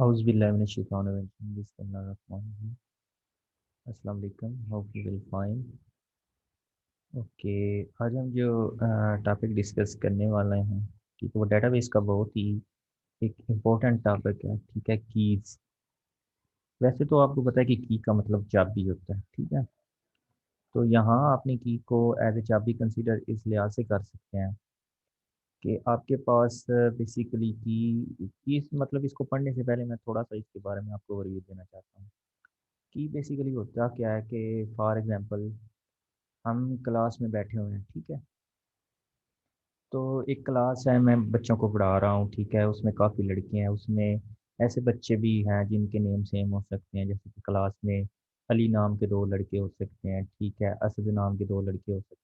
अस्सलाम वालेकुम, hope you will fine. Okay, आज हम जो टॉपिक डिस्कस करने वाले हैं, ठीक है, वो डेटाबेस का बहुत ही एक इम्पोर्टेंट टॉपिक है। ठीक है, कीज। वैसे तो आपको पता है कि की का मतलब चाबी होता है, ठीक है। तो यहाँ आपने की को एज ए चाबी कंसीडर इस लिहाज से कर सकते हैं कि आपके पास बेसिकली की मतलब इसको पढ़ने से पहले मैं थोड़ा सा इसके बारे में आपको ओवरव्यू देना चाहता हूँ कि बेसिकली होता क्या है कि फॉर एग्जांपल हम क्लास में बैठे हुए हैं, ठीक है। तो एक क्लास है, मैं बच्चों को पढ़ा रहा हूँ, ठीक है। उसमें काफ़ी लड़कियां हैं, उसमें ऐसे बच्चे भी हैं जिनके नेम सेम हो सकते हैं, जैसे कि क्लास में अली नाम के दो लड़के हो सकते हैं, ठीक है, असद नाम के दो लड़के हो सकते हैं।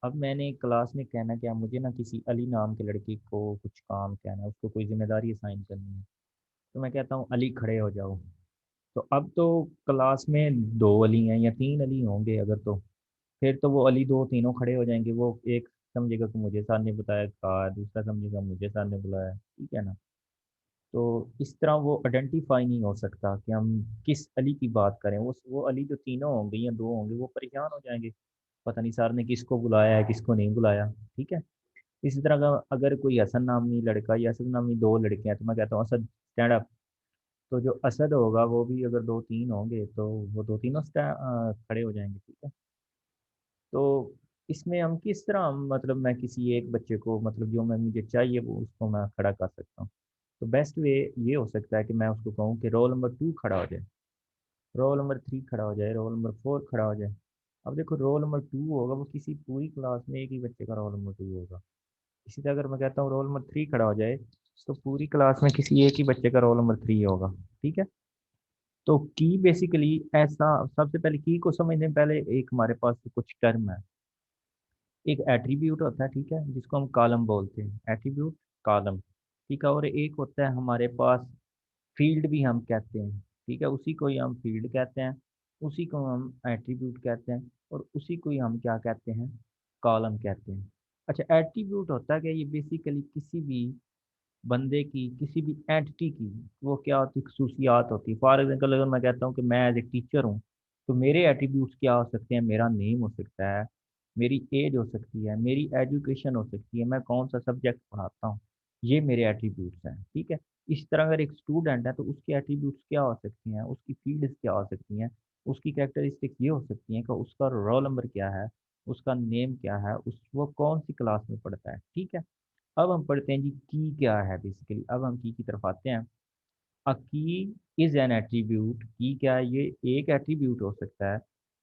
अब मैंने क्लास में कहना क्या, मुझे ना किसी अली नाम के लड़के को कुछ काम कहना है, उसको कोई जिम्मेदारी असाइन करनी है। तो मैं कहता हूँ अली खड़े हो जाओ। तो अब तो क्लास में दो अली हैं या तीन अली होंगे अगर, तो फिर तो वो अली दो तीनों खड़े हो जाएंगे। वो एक समझेगा कि मुझे सर ने बताया कहा, दूसरा समझेगा मुझे सर ने बुलाया, ठीक है ना। तो इस तरह वो आइडेंटिफाई नहीं हो सकता कि हम किस अली की बात करें। वो अली जो तीनों होंगे या दो होंगे वो परेशान हो जाएंगे, पता नहीं सर ने किसको बुलाया है किसको नहीं बुलाया, ठीक है। इसी तरह का अगर कोई हसन नामी लड़का या असद नामी दो लड़के हैं, तो मैं कहता हूँ असद स्टैंड अप। तो जो असद होगा वो भी अगर दो तीन होंगे तो वो दो तीनों खड़े हो जाएंगे, ठीक है। तो इसमें हम किस तरह मतलब मैं किसी एक बच्चे को मतलब जो मैं मुझे चाहिए वो उसको मैं खड़ा कर सकता हूँ। तो बेस्ट वे ये हो सकता है कि मैं उसको कहूँ कि रोल नंबर 2 खड़ा हो जाए, रोल नंबर 3 खड़ा हो जाए, रोल नंबर 4 खड़ा हो जाए। अब देखो रोल नंबर 2 होगा वो किसी पूरी क्लास में एक ही बच्चे का रोल नंबर 2 होगा। इसी तरह अगर मैं कहता हूँ रोल नंबर 3 खड़ा हो जाए, तो पूरी क्लास में किसी एक ही बच्चे का रोल नंबर 3 होगा, ठीक है। तो की बेसिकली ऐसा, सबसे पहले की को समझने से पहले एक हमारे पास कुछ टर्म है। एक एट्रीब्यूट होता है, ठीक है, जिसको हम कॉलम बोलते हैं, एट्रीब्यूट कॉलम, ठीक है। और एक होता है हमारे पास फील्ड भी हम कहते हैं, ठीक है, उसी को ही हम फील्ड कहते हैं, उसी को हम एट्रीब्यूट कहते हैं, और उसी को ही हम क्या कहते हैं, कॉलम कहते हैं। अच्छा, एट्रीब्यूट होता है कि ये बेसिकली किसी भी बंदे की, किसी भी एंटिटी की वो क्या होती है, खसूसियात होती है। फॉर एग्जाम्पल अगर मैं कहता हूँ कि मैं एज ए टीचर हूँ, तो मेरे एट्रीब्यूट्स क्या हो सकते हैं, मेरा नेम हो सकता है, मेरी एज हो सकती है, मेरी एजुकेशन हो सकती है, मैं कौन सा सब्जेक्ट पढ़ाता हूँ, ये मेरे एट्रीब्यूट्स हैं, ठीक है। इस तरह अगर एक स्टूडेंट है तो उसके एट्रीब्यूट्स क्या हो सकती हैं, उसकी फील्ड्स क्या हो सकती हैं, उसकी कैरेक्टरिस्टिक्स ये हो सकती हैं कि उसका रोल नंबर क्या है, उसका नेम क्या है, उस वो कौन सी क्लास में पढ़ता है, ठीक है। अब हम पढ़ते हैं जी की क्या है बेसिकली। अब हम की तरफ आते हैं। अ की इज एन एट्रीब्यूट। की क्या है, ये एक एट्रीब्यूट हो सकता है,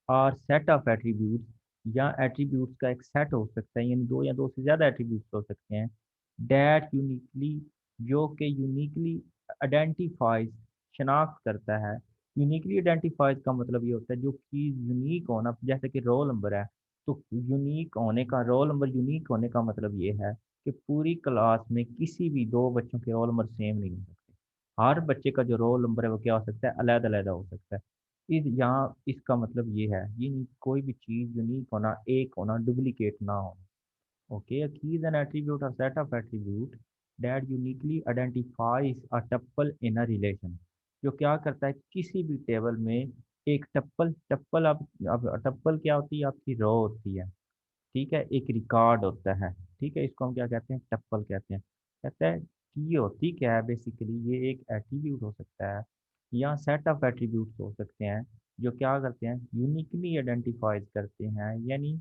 और सेट ऑफ एट्रीब्यूट, या एट्रीब्यूट्स का एक सेट हो सकता है, यानी दो या दो से ज़्यादा एट्रीब्यूट्स हो सकते हैं। डैट यूनिकली, जो कि यूनिकली आइडेंटिफाइज, शनाख्त करता है। यूनिकली आइडेंटिफाइज का मतलब ये होता है जो कि यूनिक होना, जैसे कि रोल नंबर है, तो यूनिक होने का, रोल नंबर यूनिक होने का मतलब ये है कि पूरी क्लास में किसी भी दो बच्चों के रोल नंबर सेम नहीं हो सकते। हर बच्चे का जो रोल नंबर है वो क्या हो सकता है, अलग अलग हो सकता है। इस यहाँ इसका मतलब ये है, ये नहीं कोई भी चीज़ यूनिक होना, एक होना, डुप्लीकेट ना होना। Okay, a key is an attribute or set of attribute that uniquely identifies a tuple in a relation। जो क्या करता है किसी भी टेबल में एक टप्पल, टप्पल अब टप्पल क्या होती है, आपकी रो होती है, ठीक है, एक रिकॉर्ड होता है, ठीक है। इसको हम क्या कहते हैं, टप्पल कहते हैं। कहता है की होती क्या है, बेसिकली ये एक एट्रीब्यूट हो सकता है या सेट ऑफ एट्रीब्यूट्स हो सकते हैं, जो क्या करते हैं, यूनिकली आइडेंटिफाइज करते हैं, यानी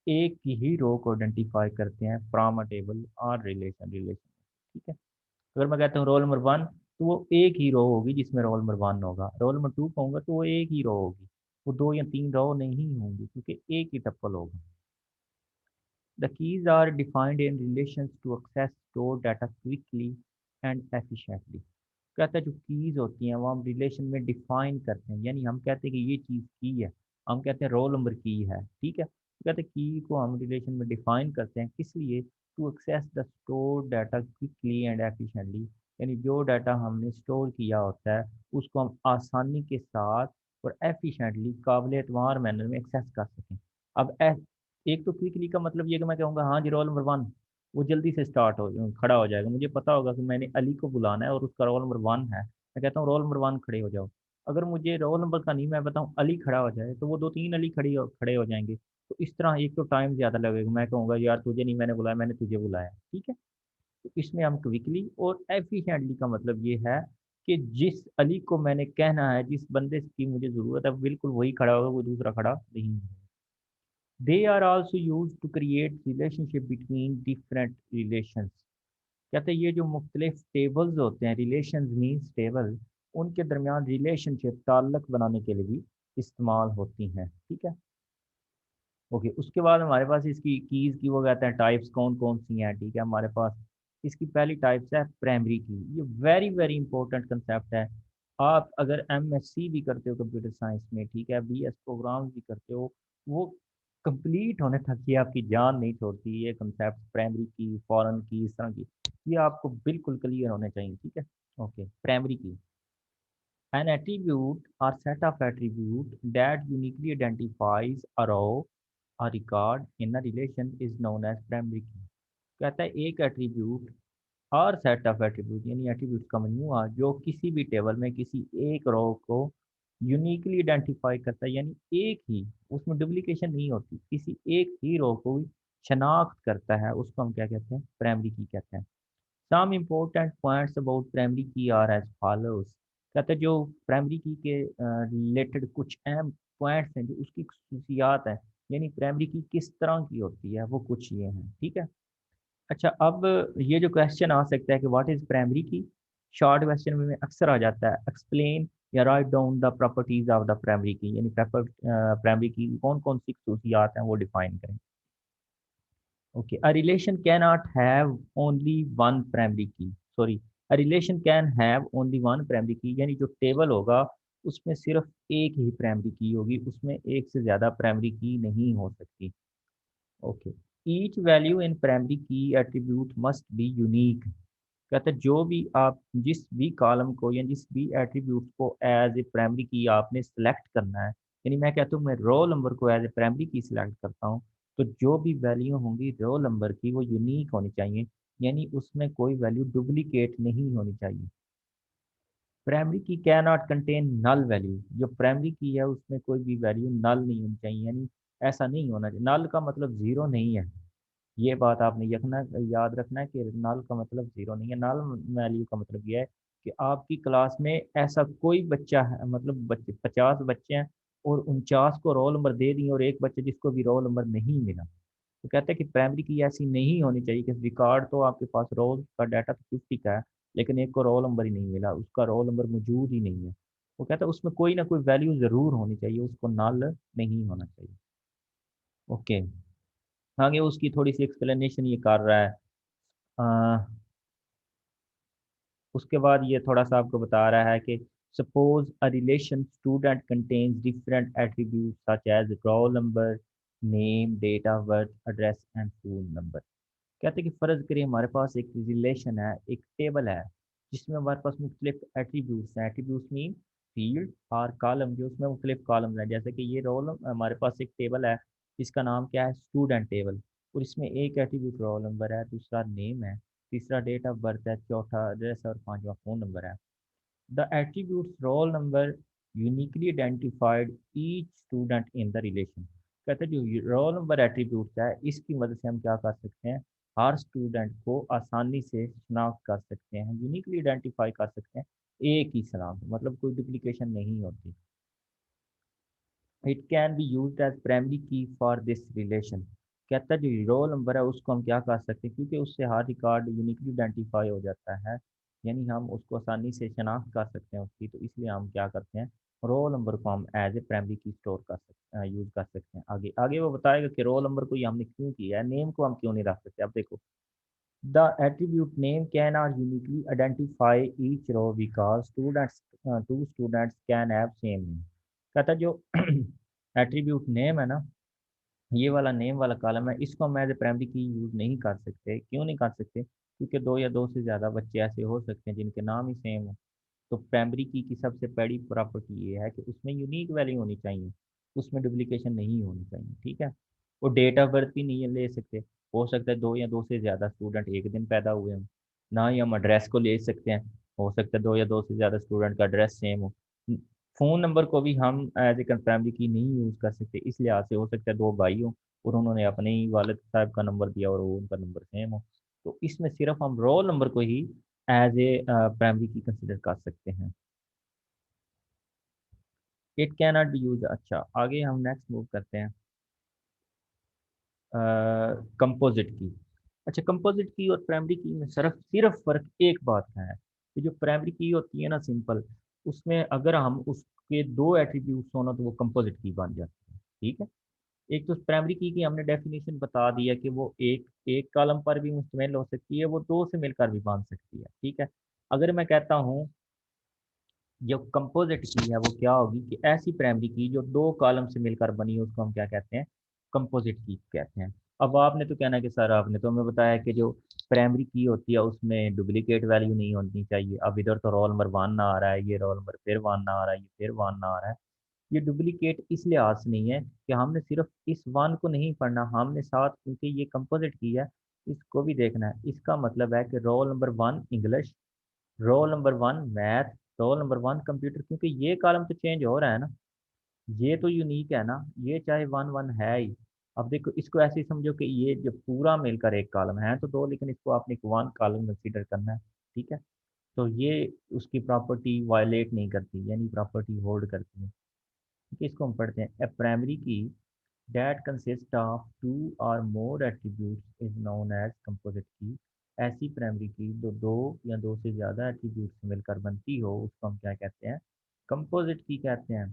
एक ही रो को आइडेंटिफाई करते हैं फ्रॉम अ टेबल और रिलेशन, रिलेशन, ठीक है। अगर मैं कहता हूँ रोल नंबर 1, तो वो एक ही रो होगी जिसमें रोल नंबर 1 होगा। रोल नंबर 2 कहूँगा तो वो एक ही रो होगी, वो दो या तीन रो नहीं होंगी, क्योंकि एक ही टप्पल होगा। The keys are defined in relations to access stored data quickly and efficiently। कहता है जो कीज होती हैं वो हम रिलेशन में डिफाइन करते हैं, यानी हम कहते हैं कि ये चीज़ की है, हम कहते हैं रोल नंबर की है, ठीक है। तो कहते हैं की को हम रिलेशन में डिफाइन करते हैं, किस लिए, to access the store data quickly and efficiently, यानी जो डाटा हमने स्टोर किया होता है उसको हम आसानी के साथ और एफिशिएंटली, काबिल एतबार मैनर में एक्सेस कर सकें। अब एक तो क्विकली का मतलब ये कि मैं कहूँगा हाँ जी रोल नंबर 1, वो जल्दी से स्टार्ट हो, खड़ा हो जाएगा, मुझे पता होगा कि मैंने अली को बुलाना है और उसका रोल नंबर 1 है, मैं कहता हूँ रोल नंबर 1 खड़े हो जाओ। अगर मुझे रोल नंबर का नहीं मैं बताऊँ अली खड़ा हो जाए तो वो 2-3 अली खड़े हो जाएंगे। तो इस तरह एक तो टाइम ज़्यादा लगेगा, मैं कहूँगा यार तुझे नहीं मैंने बुलाया, मैंने तुझे बुलाया, ठीक है। तो इसमें हम क्विकली और एफिशिएंटली का मतलब ये है कि जिस अली को मैंने कहना है, जिस बंदे की मुझे ज़रूरत है बिल्कुल वही खड़ा होगा, कोई दूसरा खड़ा नहीं होगा। They are also used to create relationship between different relations. कहते हैं ये जो मुख्तलिफ टेबल्स होते हैं, रिलेशंस मीन्स टेबल, उनके दरमियान रिलेशनशिप ताल्लुक बनाने के लिए भी इस्तेमाल होती हैं, ठीक है। ओके, उसके बाद हमारे पास इसकी कीज़ की वो कहते हैं टाइप्स कौन कौन सी हैं, ठीक है। हमारे पास इसकी पहली टाइप्स है प्राइमरी की। ये वेरी वेरी इंपॉर्टेंट कंसेप्ट है। आप अगर एमएससी भी करते हो कंप्यूटर साइंस में, ठीक है, बीएस प्रोग्राम भी करते हो, वो कंप्लीट होने तक ये आपकी जान नहीं छोड़ती। ये कंसेप्ट प्राइमरी की, फॉरेन की, इस तरह की, ये आपको बिल्कुल क्लियर होने चाहिए, ठीक है। ओके, प्राइमरी की, an attribute or set of attribute that uniquely identifies a row or record in a relation is known as primary key। कहता है एक attribute or set of attribute यानी एट्रीब्यूट का मजमूआ जो किसी भी टेबल में किसी एक रो को यूनिकली आइडेंटिफाई करता है, यानी एक ही, उसमें डुप्लीकेशन नहीं होती, किसी एक ही रो को शनाख्त करता है, उसको हम क्या कहते हैं, प्राइमरी की कहते हैं। Some important points about primary key are as follows. कहते हैं जो प्राइमरी की के रिलेटेड कुछ अहम पॉइंट्स हैं, जो उसकी खसूसियात हैं, यानी प्राइमरी की किस तरह की होती है, वो कुछ ये हैं, ठीक है। अच्छा, अब ये जो क्वेश्चन आ सकता है कि व्हाट इज प्राइमरी की, शॉर्ट क्वेश्चन में अक्सर आ जाता है एक्सप्लेन या write down the properties of the primary की, यानी प्राइमरी की कौन कौन सी खसूसियात हैं वो डिफाइन करें। Okay, a relation cannot have only one primary key. Sorry, a relation can have only one primary key, यानी जो टेबल होगा उसमें सिर्फ एक ही प्राइमरी की होगी, उसमें एक से ज़्यादा प्राइमरी की नहीं हो सकती। Okay, each value in primary की एट्रीब्यूट मस्ट बी यूनिक। कहते हैं जो भी आप जिस भी कॉलम को या जिस भी एट्रीब्यूट को एज ए प्राइमरी की आपने सेलेक्ट करना है, यानी मैं कहता हूँ मैं रोल नंबर को एज ए प्राइमरी की सिलेक्ट करता हूँ, तो जो भी वैल्यू होंगी रोल नंबर की वो यूनिक होनी चाहिए, यानी उसमें कोई वैल्यू डुप्लीकेट नहीं होनी चाहिए। Primary key can not contain null value, जो प्राइमरी की है उसमें कोई भी वैल्यू नल नहीं होनी चाहिए, यानी ऐसा नहीं होना चाहिए, नल का मतलब ज़ीरो नहीं है। ये बात आपने याद रखना है कि नल का मतलब ज़ीरो नहीं है। नल वैल्यू का मतलब ये है कि आपकी क्लास में ऐसा कोई बच्चा है, मतलब बच्चे 50 बच्चे हैं और 49 को रोल नंबर दे दिए और एक बच्चे जिसको भी रोल नंबर नहीं मिला, तो कहते हैं कि प्राइमरी की ऐसी नहीं होनी चाहिए कि रिकॉर्ड तो आपके पास रोल का डाटा तो 50 का है, लेकिन एक को रोल नंबर ही नहीं मिला, उसका रोल नंबर मौजूद ही नहीं है। वो कहता है उसमें कोई ना कोई वैल्यू ज़रूर होनी चाहिए, उसको नल नहीं होना चाहिए। ओके, आगे उसकी थोड़ी सी एक्सप्लेनेशन ये कर रहा है। अ, उसके बाद ये थोड़ा सा आपको बता रहा है कि suppose a relation student contains different attribute such as roll number, name, date of birth, address and phone number. कहते हैं कि फ़र्ज़ करिए हमारे पास एक रिलेशन है, एक टेबल है, जिसमें हमारे पास मुख्तलिफ एट्रीब्यूट्स हैं। एट्रीब्यूट्स मीन फील्ड और कॉलम, जो उसमें मुख्तलिफ कॉलम हैं, जैसे कि ये रोल हमारे पास एक टेबल है जिसका नाम क्या है, स्टूडेंट टेबल, और इसमें एक एट्रीब्यूट रोल नंबर है, दूसरा नेम है, तीसरा डेट ऑफ बर्थ है, चौथा एड्रेस और पांचवा फ़ोन नंबर है। The attributes roll number uniquely identified each student in the relation. कहते हैं जो रोल नंबर एट्रीब्यूट्स है इसकी मदद से हम क्या कर सकते हैं, हर स्टूडेंट को आसानी से शनाख्त कर सकते हैं, यूनिकली आइडेंटिफाई कर सकते हैं, एक ही सलाम, मतलब कोई डुप्लीकेशन नहीं होती। It can be use as primary key for this relation. कहता है जो रोल नंबर है उसको हम क्या कर सकते हैं, क्योंकि उससे हर रिकॉर्ड यूनिकली आइडेंटिफाई हो जाता है, यानी हम उसको आसानी से शनाख्त कर सकते हैं उसकी, तो इसलिए हम क्या करते हैं, रोल नंबर को हम एज ए प्राइमरी की स्टोर कर सकते हैं, यूज़ कर सकते हैं। आगे आगे वो बताएगा कि रोल नंबर को ये हमने क्यों किया है, नेम को हम क्यों नहीं रख सकते। अब देखो, the attribute name can are uniquely identify each row because students two students can have same name. कहता है जो एट्रीब्यूट नेम है ना, ये वाला नेम वाला कॉलम है, इसको हम एज ए प्राइमरी की यूज़ नहीं कर सकते। क्यों नहीं कर सकते, क्योंकि दो या दो से ज़्यादा बच्चे ऐसे हो सकते हैं जिनके नाम ही सेम हो। तो प्राइमरी की सबसे बड़ी प्रॉपर्टी ये है कि उसमें यूनिक वैल्यू होनी चाहिए, उसमें डुप्लीकेशन नहीं होनी चाहिए, ठीक है। वो डेट ऑफ बर्थ भी नहीं ले सकते, हो सकता है दो या दो से ज़्यादा स्टूडेंट एक दिन पैदा हुए हों, ना ही हम एड्रेस को ले सकते हैं, हो सकता है दो या दो से ज़्यादा स्टूडेंट का एड्रेस सेम हो। फ़ोन नंबर को भी हम एज ए प्राइमरी की नहीं यूज़ कर सकते, इस लिहाज से हो सकता है दो भाई हो और उन्होंने अपने ही वालिद साहब का नंबर दिया और वो उनका नंबर सेम हो। तो इसमें सिर्फ हम रोल नंबर को ही एज ए प्राइमरी की कंसिडर कर सकते हैं। It can not be use. अच्छा, आगे हम नेक्स्ट मूव करते हैं कंपोजिट की। अच्छा, कंपोजिट की और प्राइमरी की में सिर्फ सिर्फ फ़र्क एक बात का है कि जो प्राइमरी की होती है ना सिंपल, उसमें अगर हम उसके दो एट्रीब्यूट्स होना तो वो कंपोजिट की बन जाती है। ठीक है, एक तो प्राइमरी की हमने डेफिनेशन बता दिया कि वो एक एक कॉलम पर भी मुश्तमिल हो सकती है, वो दो से मिलकर भी बन सकती है। ठीक है, अगर मैं कहता हूँ जो कंपोजिट की है वो क्या होगी कि ऐसी प्राइमरी की जो दो कॉलम से मिलकर बनी है उसको हम क्या कहते हैं, कंपोजिट की कहते हैं। अब आपने तो कहना है कि सर आपने तो हमें बताया कि जो प्राइमरी की होती है उसमें डुप्लीकेट वैल्यू नहीं होनी चाहिए। अब इधर तो रोल नंबर वन ना आ रहा है, ये रोल नंबर फिर वन ना आ रहा है, ये फिर वन ना आ रहा है। ये डुप्लीकेट इस लिहाज से नहीं है कि हमने सिर्फ इस वन को नहीं पढ़ना, हमने साथ क्योंकि ये कंपोजिट की है इसको भी देखना है। इसका मतलब है कि roll number one English, roll number one math, roll number one computer, क्योंकि ये कॉलम तो चेंज हो रहा है ना, ये तो यूनिक है ना, ये चाहे वन वन है ही। अब देखो इसको ऐसे ही समझो कि ये जो पूरा मिलकर एक कॉलम है तो दो, लेकिन इसको आपने एक वन कॉलम कंसीडर करना है। ठीक है, तो ये उसकी प्रॉपर्टी वायलेट नहीं करती, यानी प्रॉपर्टी होल्ड करती है। ठीक है, इसको हम पढ़ते हैं। ए प्राइमरी की that consists of two or more attributes is known as composite key। ऐसी प्राइमरी की जो दो या दो से ज़्यादा एट्रीब्यूट से मिलकर बनती हो उसको हम क्या कहते हैं, कंपोजिट की कहते हैं।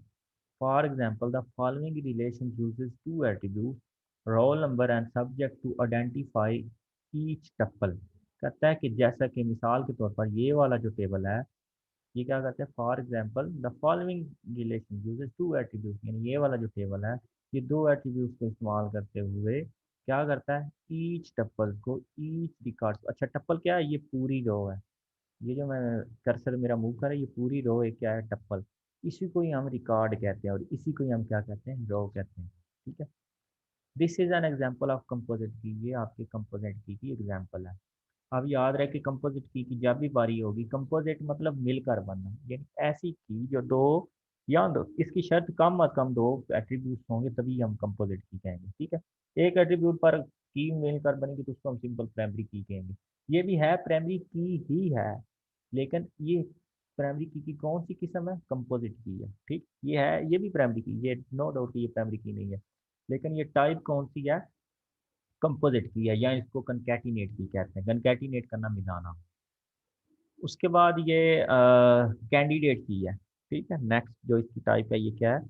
For example the following relation uses two attribute roll number and subject to identify each tuple. कहता है कि जैसा कि मिसाल के तौर पर ये वाला जो टेबल है, ये क्या करते हैं, for example the following relation uses two attribute, यानी ये वाला जो टेबल है ये दो एट्रीब्यूट को इस्तेमाल करते हुए क्या करता है, ईच टप्पल को, ईच रिकॉर्ड। अच्छा, टप्पल क्या है, ये पूरी रो है, ये जो मैं कर्सर मेरा मूव कर रहा है ये पूरी रो है, क्या है, टप्पल। इसी को ही हम रिकॉर्ड कहते हैं और इसी को ही हम क्या कहते हैं, रो कहते हैं। ठीक है, this is an example of composite key, ये आपके कंपोजिट की एग्जाम्पल है। अब याद रहे कि कंपोजिट की जब भी बारी होगी, कंपोजिट मतलब मिलकर बनना, यानी ऐसी की जो दो या दो, इसकी शर्त कम अज कम दो एट्रीब्यूट्स होंगे तभी हम कंपोजिट की कहेंगे। ठीक है, एक एट्रीब्यूट पर की मिलकर बनेगी तो उसको हम सिंपल प्राइमरी की कहेंगे। ये भी है प्राइमरी की ही है, लेकिन ये प्राइमरी की कौन सी किस्म है, कंपोजिट की है। ठीक, ये है, ये भी प्राइमरी की, ये नो डाउट ये प्राइमरी की नहीं है, लेकिन ये टाइप कौन सी है, कंपोजिट की है, या इसको कंकैटिनेट की कहते हैं, कंकैटिनेट करना, मिलाना। उसके बाद ये कैंडिडेट की है। ठीक है, नेक्स्ट जो इसकी टाइप है ये क्या है,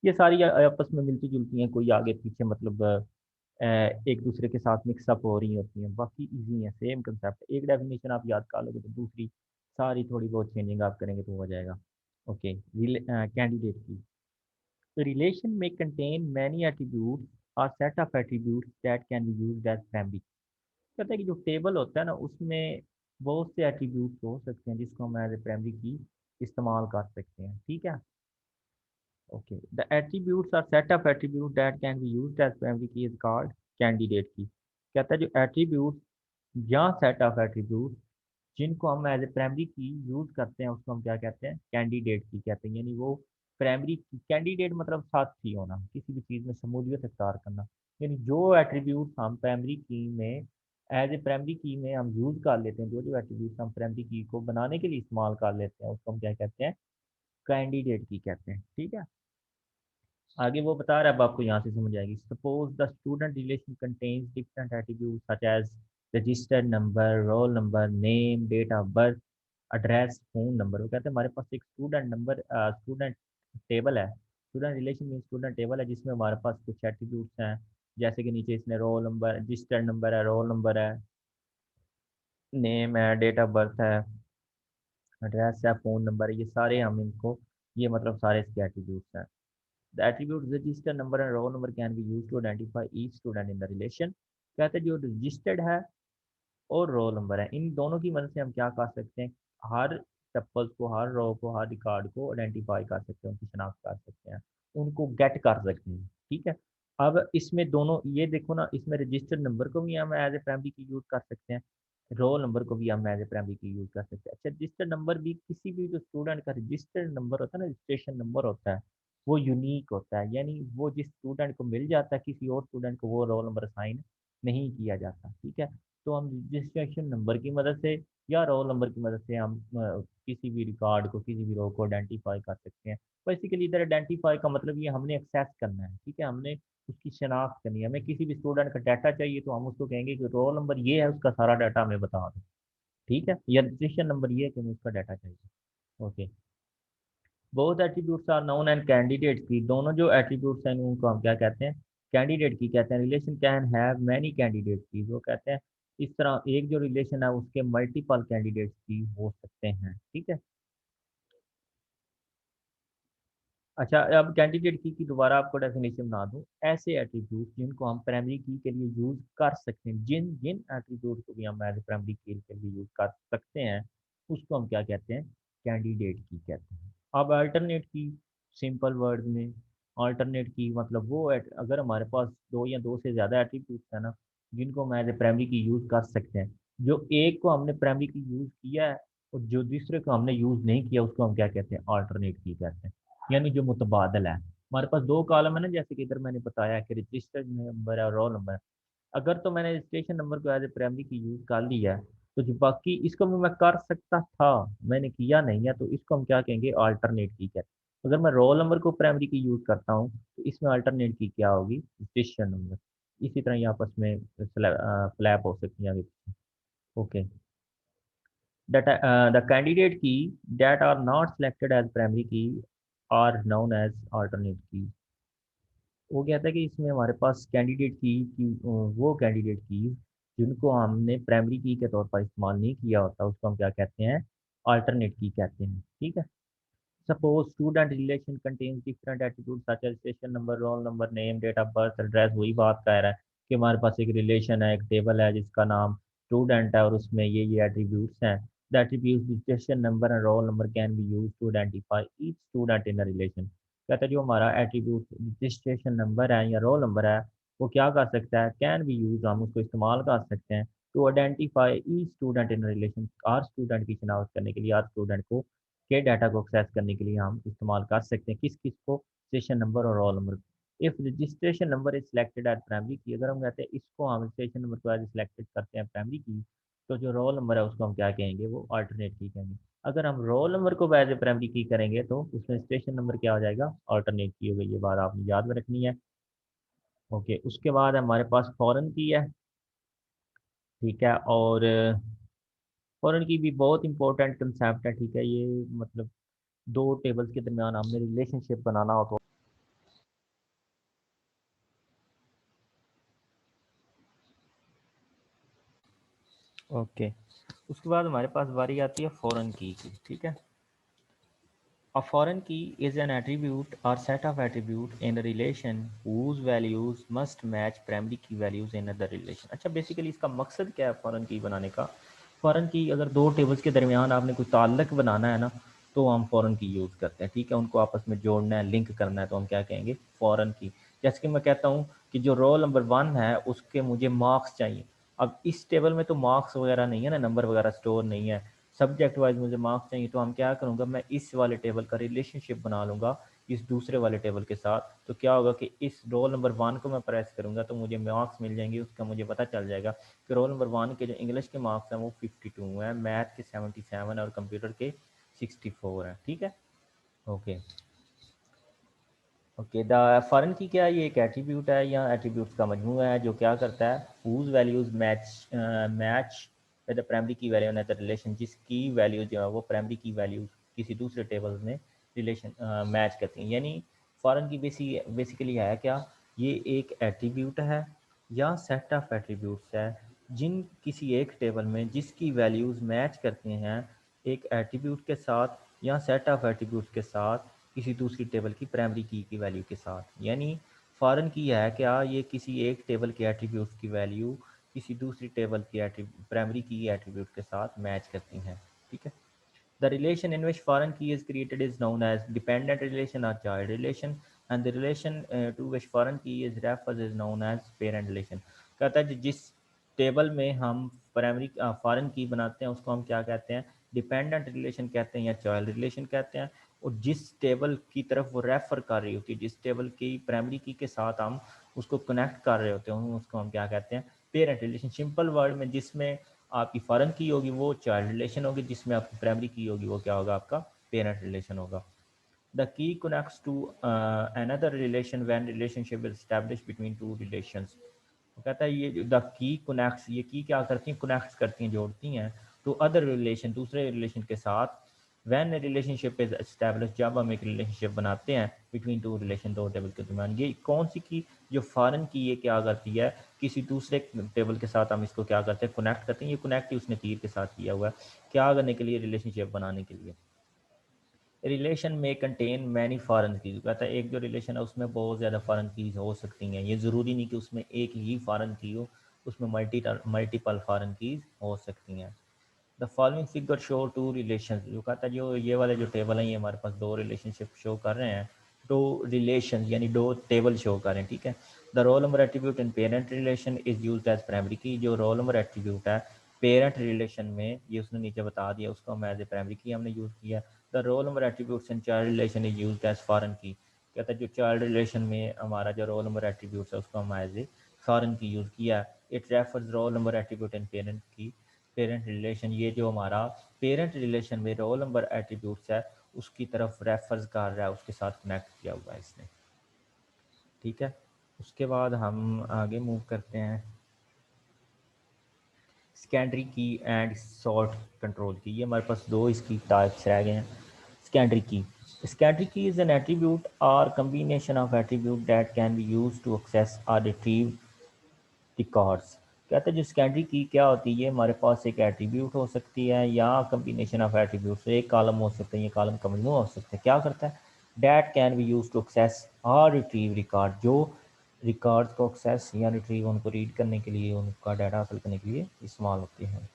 ये सारी आपस में मिलती जुलती हैं, कोई आगे पीछे मतलब एक दूसरे के साथ मिक्सअप हो रही होती हैं, बाकी इजी है, सेम कंसेप्ट। एक डेफिनेशन आप याद कर लोगे तो दूसरी सारी थोड़ी बहुत चेंजिंग आप करेंगे तो हो जाएगा। ओके, कैंडिडेट की, the relation may contain many attributes or set of attributes that can be used as primary। कहता है कि जो टेबल होता है ना उसमें बहुत से एट्रीब्यूट्स हो सकते हैं जिसको हम एज ए प्राइमरी की इस्तेमाल कर सकते हैं। ठीक है, okay, the attributes are set of attribute that can be used as primary key is called candidate key. कहता है जो एट्रीब्यूट या सेट ऑफ एट्रीब्यूट जिनको हम एज ए प्राइमरी की यूज करते हैं उसको हम क्या कहते हैं, कैंडिडेट की कहते हैं। यानी वो प्राइमरी की, कैंडिडेट मतलब साथी होना, किसी भी चीज़ में शमूलियत अख्तियार करना। यानी जो एट्रीब्यूट हम प्राइमरी की में एज ए प्राइमरी की में हम यूज कर लेते हैं, जो जो एट्रीब्यूट हम प्राइमरी की को बनाने के लिए इस्तेमाल कर लेते हैं उसको हम क्या कहते हैं, कैंडिडेट की कहते हैं। ठीक है, आगे वो बता रहा है, अब आपको यहाँ से समझ आएगी। Suppose the student relation contains different attribute such as registered number, roll number, name, date of birth, address, phone number. वो कहते हैं हमारे पास एक स्टूडेंट नंबर, स्टूडेंट टेबल है, स्टूडेंट रिलेशन में स्टूडेंट टेबल है जिसमें हमारे पास कुछ एट्रीब्यूट्स हैं, जैसे कि नीचे इसने रोल नंबर, रजिस्टर्ड नंबर है, रोल नंबर है, नेम है, डेट ऑफ बर्थ है, एड्रेस है, फोन नंबर है, ये सारे हम इनको, ये मतलब सारे इसके एट्रीब्यूट्स हैं। The attribute register number and roll number can be used to identify each student in the relation। कहते हैं जो रजिस्टर्ड है और रोल नंबर है, इन दोनों की मदद से हम क्या कर सकते हैं, हर टप्पल्स को, हर रो को, हर रिकॉर्ड को आइडेंटिफाई कर सकते हैं, उनकी शनाख्त कर सकते हैं, उनको गेट कर सकते हैं। ठीक है, अब इसमें दोनों ये देखो ना, इसमें रजिस्टर्ड नंबर को भी हम एज ए प्राइमरी की यूज कर सकते हैं, रोल नंबर को भी हम एज ए प्राइमरी की यूज कर सकते हैं। अच्छा, रजिस्टर्ड नंबर भी किसी भी जो स्टूडेंट का रजिस्टर्ड नंबर होता है ना, रजिस्ट्रेशन नंबर होता है, वो यूनिक होता है, यानी वो जिस स्टूडेंट को मिल जाता है किसी और स्टूडेंट को वो रोल नंबर असाइन नहीं किया जाता। ठीक है, तो हम रजिस्ट्रेशन नंबर की मदद से या रोल नंबर की मदद से हम किसी भी रिकॉर्ड को, किसी भी रो को आइडेंटिफाई कर सकते हैं। बेसिकली इधर आइडेंटिफाई का मतलब ये हमने एक्सेस करना है। ठीक है, हमने उसकी शनाख्त करनी है। हमें किसी भी स्टूडेंट का डाटा चाहिए तो हम उसको कहेंगे कि रोल नंबर ये है, उसका सारा डाटा हमें बता दो। ठीक है, या रजिस्ट्रेशन नंबर ये है कि हमें उसका डाटा चाहिए। Okay, both attributes are known and candidate key, दोनों जो एट्रीब्यूट्स हैं उनको हम क्या कहते हैं, कैंडिडेट की कहते हैं। Relation can have many candidate की, वो कहते हैं इस तरह एक जो रिलेशन है उसके मल्टीपल कैंडिडेट्स की हो सकते हैं। ठीक है, अच्छा, अब कैंडिडेट की दोबारा आपको डेफिनेशन बना दूं, ऐसे एट्रीब्यूट जिनको हम प्राइमरी की के लिए यूज कर सकते हैं, जिन जिन एट्रीब्यूट को भी हम एज प्राइमरी की के लिए यूज कर सकते हैं, उसको हम क्या कहते हैं, कैंडिडेट की कहते हैं। अब अल्टरनेट की, सिंपल वर्ड में, अल्टरनेट की मतलब वो अगर हमारे पास दो या दो से ज़्यादा एट्रीब्यूट्स है ना, जिनको हम एज प्राइमरी की यूज कर सकते हैं, जो एक को हमने प्राइमरी की यूज किया है और जो दूसरे को हमने यूज नहीं किया, उसको हम क्या कहते हैं, अल्टरनेट की कहते हैं, यानी जो मुतबादल है। हमारे पास दो कॉलम है ना, जैसे कि इधर मैंने बताया कि रजिस्टर्ड नंबर है और रोल नंबर है। अगर तो मैंने रजिस्ट्रेशन नंबर को एज ए प्राइमरी की यूज कर लिया है, तो जो बाकी इसको भी मैं कर सकता था, मैंने किया नहीं है, तो इसको हम क्या कहेंगे, अल्टरनेट की कहते हैं। अगर मैं रोल नंबर को प्राइमरी की यूज करता हूँ तो इसमें अल्टरनेट की क्या होगी, रजिस्ट्रेशन नंबर। इसी तरह ये आपस में फ्लैप हो सकती है। Okay, that the candidate key that are not selected as primary key are known as alternate key। वो कहता है कि इसमें हमारे पास कैंडिडेट की वो कैंडिडेट की जिनको हमने प्राइमरी की के तौर पर इस्तेमाल नहीं किया होता, उसको हम क्या कहते हैं, अल्टरनेट की कहते हैं। ठीक है, suppose student relation contains different attribute such as station number, roll number, name, date of birth, address. वही बात कह रहा है कि हमारे पास एक रिलेशन है, एक टेबल है जिसका नाम स्टूडेंट है और उसमें ये एट्रीब्यूट्स हैं। The attribute registration number and roll number can be use to identify each student in a relation. कहता है जो हमारा एट्रीब्यूट रजिस्ट्रेशन नंबर है या रोल नंबर है, वो क्या कर सकता है, कैन बी यूज, हम उसको इस्तेमाल कर सकते हैं to identify each student in relation, हर स्टूडेंट की शिनाख्त करने के लिए, हर स्टूडेंट को के डाटा को एक्सेस करने के लिए हम इस्तेमाल कर सकते हैं किस किस को, स्टेशन नंबर और roll number. If registration number is selected as primary key, अगर हम कहते हैं इसको हम रजिस्ट्रेशन नंबर को एज सिलेक्टेड करते हैं प्राइमरी की, तो जो रोल नंबर है उसको हम क्या कहेंगे, वो अल्टरनेट की कहेंगे। अगर हम रोल नंबर को एज प्राइमरी की करेंगे तो उसमें स्टेशन नंबर क्या हो जाएगा, अल्टरनेट की हो गई। ये बात आपने याद में रखनी है। ओके, उसके बाद हमारे पास फॉरेन की है। ठीक है, और फॉरेन की भी बहुत इंपॉर्टेंट कंसेप्ट है। ठीक है, ये मतलब दो टेबल्स के दरमियान हमने रिलेशनशिप बनाना हो तो। ओके, उसके बाद हमारे पास बारी आती है फॉरेन की। ठीक है, a foreign key is an attribute or set of attribute in a relation whose values must match primary key values in other relation। अच्छा, बेसिकली इसका मकसद क्या है फॉरेन की बनाने का। फॉरेन की अगर दो टेबल्स के दरमियान आपने कोई ताल्लुक बनाना है ना, तो हम फॉरेन की यूज़ करते हैं। ठीक है, उनको आपस में जोड़ना है, लिंक करना है, तो हम क्या कहेंगे, फॉरेन की। जैसे कि मैं कहता हूँ कि जो रोल नंबर 1 है उसके मुझे मार्क्स चाहिए। अब इस टेबल में तो मार्क्स वगैरह नहीं है ना, नंबर वगैरह स्टोर नहीं है, सब्जेक्ट वाइज मुझे मार्क्स चाहिए, तो हम क्या करूँगा, मैं इस वाले टेबल का रिलेशनशिप बना लूँगा इस दूसरे वाले टेबल के साथ। तो क्या होगा कि इस रोल नंबर 1 को मैं प्रेस करूँगा तो मुझे मार्क्स मिल जाएंगे, उसका मुझे पता चल जाएगा कि रोल नंबर 1 के जो इंग्लिश के मार्क्स हैं वो 52 हैं, मैथ के 77 है और कंप्यूटर के 64 हैं। ठीक है, ओके। ओके, द फॉरेन की क्या है, ये एक एट्रीब्यूट है या एट्रीब्यूट्स का मजमूआ है जो क्या करता है, whose values match with the primary key value in the relation, जिसकी वैल्यू जो है वो प्राइमरी की वैल्यू किसी दूसरे टेबल में रिलेशन मैच करती हैं। यानी फॉरेन की बेसिकली है क्या, ये एक एट्रीब्यूट है या सेट ऑफ एट्रीब्यूट्स है जिन किसी एक टेबल में जिसकी वैल्यूज़ मैच करती हैं एक एट्रीब्यूट के साथ या सेट ऑफ एट्रीब्यूट्स के साथ किसी दूसरी टेबल की प्राइमरी की वैल्यू के साथ। यानी फॉरेन की है क्या, ये किसी एक टेबल के एट्रीब्यूट्स की वैल्यू किसी दूसरी टेबल की प्राइमरी की एट्रीब्यूट के साथ मैच करती हैं। ठीक है, the relation in which foreign key is created is known as dependent relation or child relation, and the relation to which foreign key is refers is known as parent relation। कहता है जिस table में हम primary foreign की बनाते हैं उसको हम क्या कहते हैं, डिपेंडेंट रिलेशन कहते हैं या चाइल्ड रिलेशन कहते हैं। और जिस टेबल की तरफ वो रेफर कर रही होती है, जिस टेबल की प्राइमरी की के साथ हम उसको कनेक्ट कर रहे होते हैं, उसको हम क्या कहते हैं, पेरेंट रिलेशन। सिंपल वर्ड में जिसमें आपकी फॉरेन की होगी वो चाइल्ड रिलेशन होगी, जिसमें आपकी प्राइमरी की होगी वो क्या होगा, आपका पेरेंट रिलेशन होगा। The key connects to another relation when relationship is established between two relations। वो कहता है ये द की कनेक्ट्स, ये की क्या करती हैं, कनेक्ट्स करती हैं, जोड़ती हैं, टू अदर रिलेशन, दूसरे रिलेशन के साथ। व्हेन रिलेशनशिप इज एस्टैब्लिश, जब हम एक रिलेशनशिप बनाते हैं बिटवीन टू रिलेशन, दो टेबल के दरमियान। ये कौन सी की, जो फॉरेन की, ये क्या करती है, किसी दूसरे टेबल के साथ हम इसको क्या करते हैं, कनेक्ट करते हैं। ये कनेक्ट उसने तीर के साथ किया हुआ है, क्या करने के लिए, रिलेशनशिप बनाने के लिए। रिलेशन में कंटेन मैनी फॉरेन कीज, कहता है एक जो रिलेशन है उसमें बहुत ज़्यादा फॉरेन कीज हो सकती हैं। ये ज़रूरी नहीं कि उसमें एक ही फॉरेन की हो, उसमें मल्टीपल फॉरेन कीज हो सकती हैं। The following figure show two relation, जो कहता है जो ये वाले जो टेबल हैं ये हमारे पास दो रिलेशनशिप शो कर रहे हैं, दो रिलेशन यानी दो टेबल शो कर रहे हैं, ठीक है। The roll number attribute in parent relation is used as primary key, जो रोल नंबर एट्रीब्यूट है पेरेंट रिलेशन में, ये उसने नीचे बता दिया, उसको हम एज ए प्राइमरी की हमने यूज़ किया। The roll number attributes in child relation is used as foreign key, कहता है जो चाइल्ड रिलेशन में हमारा जो रोल नंबर एट्रीब्यूट्स है उसको हम एज ए फॉरेन की यूज़ किया। It refers role number attribute in parent की, पेरेंट रिलेशन, ये जो हमारा पेरेंट रिलेशन में रोल नंबर एट्रीब्यूट्स है उसकी तरफ रेफर्स कर रहा है, उसके साथ कनेक्ट किया हुआ है इसने, ठीक है। उसके बाद हम आगे मूव करते हैं सेकेंडरी की एंड सॉर्ट कंट्रोल की। ये हमारे पास दो इसकी टाइप्स रह गए हैं। Secondary key, secondary key is an attribute or combination of attribute that can be use to access or retrieve records. कहते हैं जो सेकेंडरी की क्या होती है, हमारे पास एक एट्रीब्यूट हो सकती है या कम्बिनेशन ऑफ एट्रीब्यूट्स, एक कॉलम हो सकता है, ये कॉलम का मजमूआ हो सकता है। क्या करता है, that can be use to access or retrieve record, जो रिकॉर्ड्स को एक्सेस या रिट्रीव, उनको रीड करने के लिए, उनका डाटा हासिल करने के लिए इस्तेमाल होती हैं।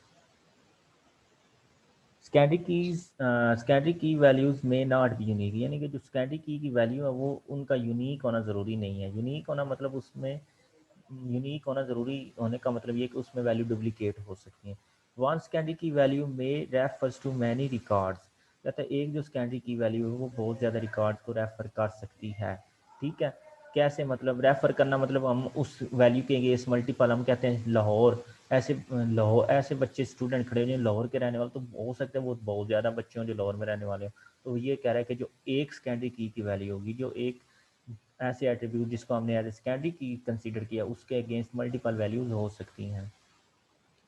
सेकेंडरी की वैल्यूज़ में नॉट बी यूनिक, यानी कि जो सेकेंडरी की वैल्यू है वो उनका यूनिक होना ज़रूरी नहीं है। यूनिक होना मतलब उसमें, यूनिक होना ज़रूरी होने का मतलब ये कि उसमें वैल्यू डुप्लीकेट हो सकती हैं। वन सेकेंडरी की वैल्यू में रेफर्स टू मैनी रिकॉर्ड्स, कहता है एक जो सेकेंडरी की वैल्यू है वो बहुत ज़्यादा रिकॉर्ड को रेफ़र कर सकती है, ठीक है। कैसे, मतलब रेफ़र करना मतलब हम उस वैल्यू के अगेंस्ट मल्टीपल, हम कहते हैं लाहौर, लाहौर ऐसे बच्चे स्टूडेंट खड़े हो जो लाहौर के रहने वाले, तो हो सकते हैं वो बहुत ज़्यादा बच्चे हों जो लाहौर में रहने वाले हो। तो ये कह रहा है कि जो एक सेकेंडरी की वैल्यू होगी, जो एक ऐसे एट्रीब्यूट जिसको हमने एज सेकेंडरी की कंसीडर किया, उसके अगेंस्ट मल्टीपल वैल्यूज हो सकती हैं।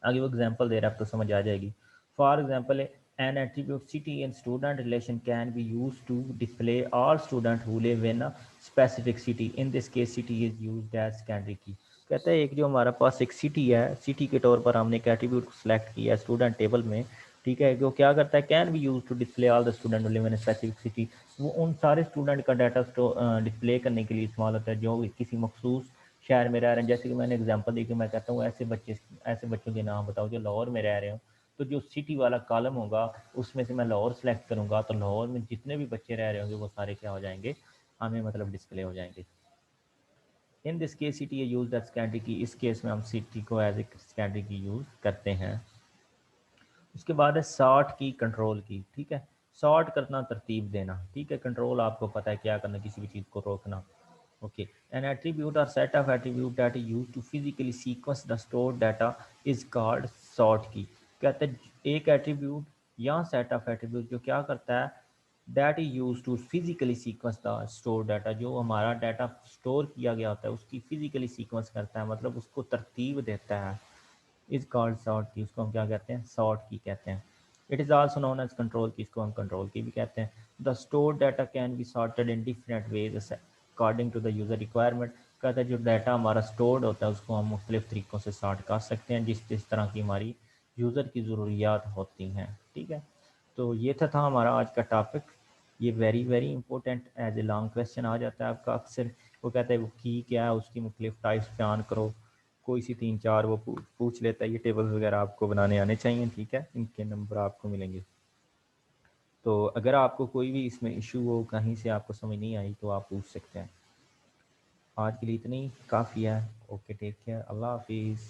आगे वो एग्जांपल दे रहा है, आपको समझ आ जाएगी। For example, an attribute city in student relation can be use to display all student who live in a specific city, in this case city is used as secondary key. कहता है एक जो हमारा पास एक सिटी है, city के तौर पर हमने एक एट्रीब्यूट को सिलेक्ट किया स्टूडेंट टेबल में, ठीक है, जो क्या करता है, can be use to display all the student who live in specific city, वो उन सारे स्टूडेंट का डाटा डिस्प्ले करने के लिए इस्तेमाल होता है जो किसी मखसूस शहर में रह रहे हैं। जैसे कि मैंने एग्जांपल दी कि मैं कहता हूँ ऐसे बच्चों के नाम बताओ जो लाहौर में रह रहे हो, तो जो सिटी वाला कॉलम होगा उसमें से मैं लाहौर सेलेक्ट करूँगा, तो लाहौर में जितने भी बच्चे रह रहे होंगे वो सारे क्या हो जाएंगे, हमें मतलब डिस्प्ले हो जाएंगे। In this case city use as secondary key, इस केस में हम सिटी को as a secondary key use करते हैं। उसके बाद है सॉर्ट की, कंट्रोल की, ठीक है। सॉर्ट करना, तरतीब देना, ठीक है। कंट्रोल आपको पता है क्या करना, किसी भी चीज़ को रोकना। Okay, an attribute or set of attribute that is used to physically sequence the stored data is called sort key. कहते हैं एक एट्रीब्यूट या सेट ऑफ एट्रीब्यूट जो क्या करता है, that is use to physically sequence the store data, जो हमारा डाटा स्टोर किया गया होता है उसकी फिजिकली सीक्वेंस करता है, मतलब उसको तरतीब देता है, इज कॉल्ड सॉर्ट की, उसको हम क्या कहते हैं, सॉर्ट की कहते हैं। It is also known as control key, इसको हम कंट्रोल की भी कहते हैं। The store data can be sorted in different ways according to the user requirement. कहता है जो डाटा हमारा स्टोर्ड होता है उसको हम मुख्तलिफ तरीक़ों से सॉर्ट कर सकते हैं जिस जिस तरह की हमारी यूज़र की ज़रूरियात होती हैं, ठीक है। तो ये था हमारा आज का टॉपिक। ये very very important as a long question आ जाता है आपका अक्सर। वो कहता है वो की क्या है, उसकी मुख्तलिफ टाइप्स बयान करो, कोई सी 3-4 वो पूछ लेता है। ये टेबल्स वगैरह आपको बनाने आने चाहिए, ठीक है, इनके नंबर आपको मिलेंगे। तो अगर आपको कोई भी इसमें इशू हो, कहीं से आपको समझ नहीं आई, तो आप पूछ सकते हैं। आज के लिए इतनी काफ़ी है। ओके, टेक केयर, अल्लाह हाफिज़।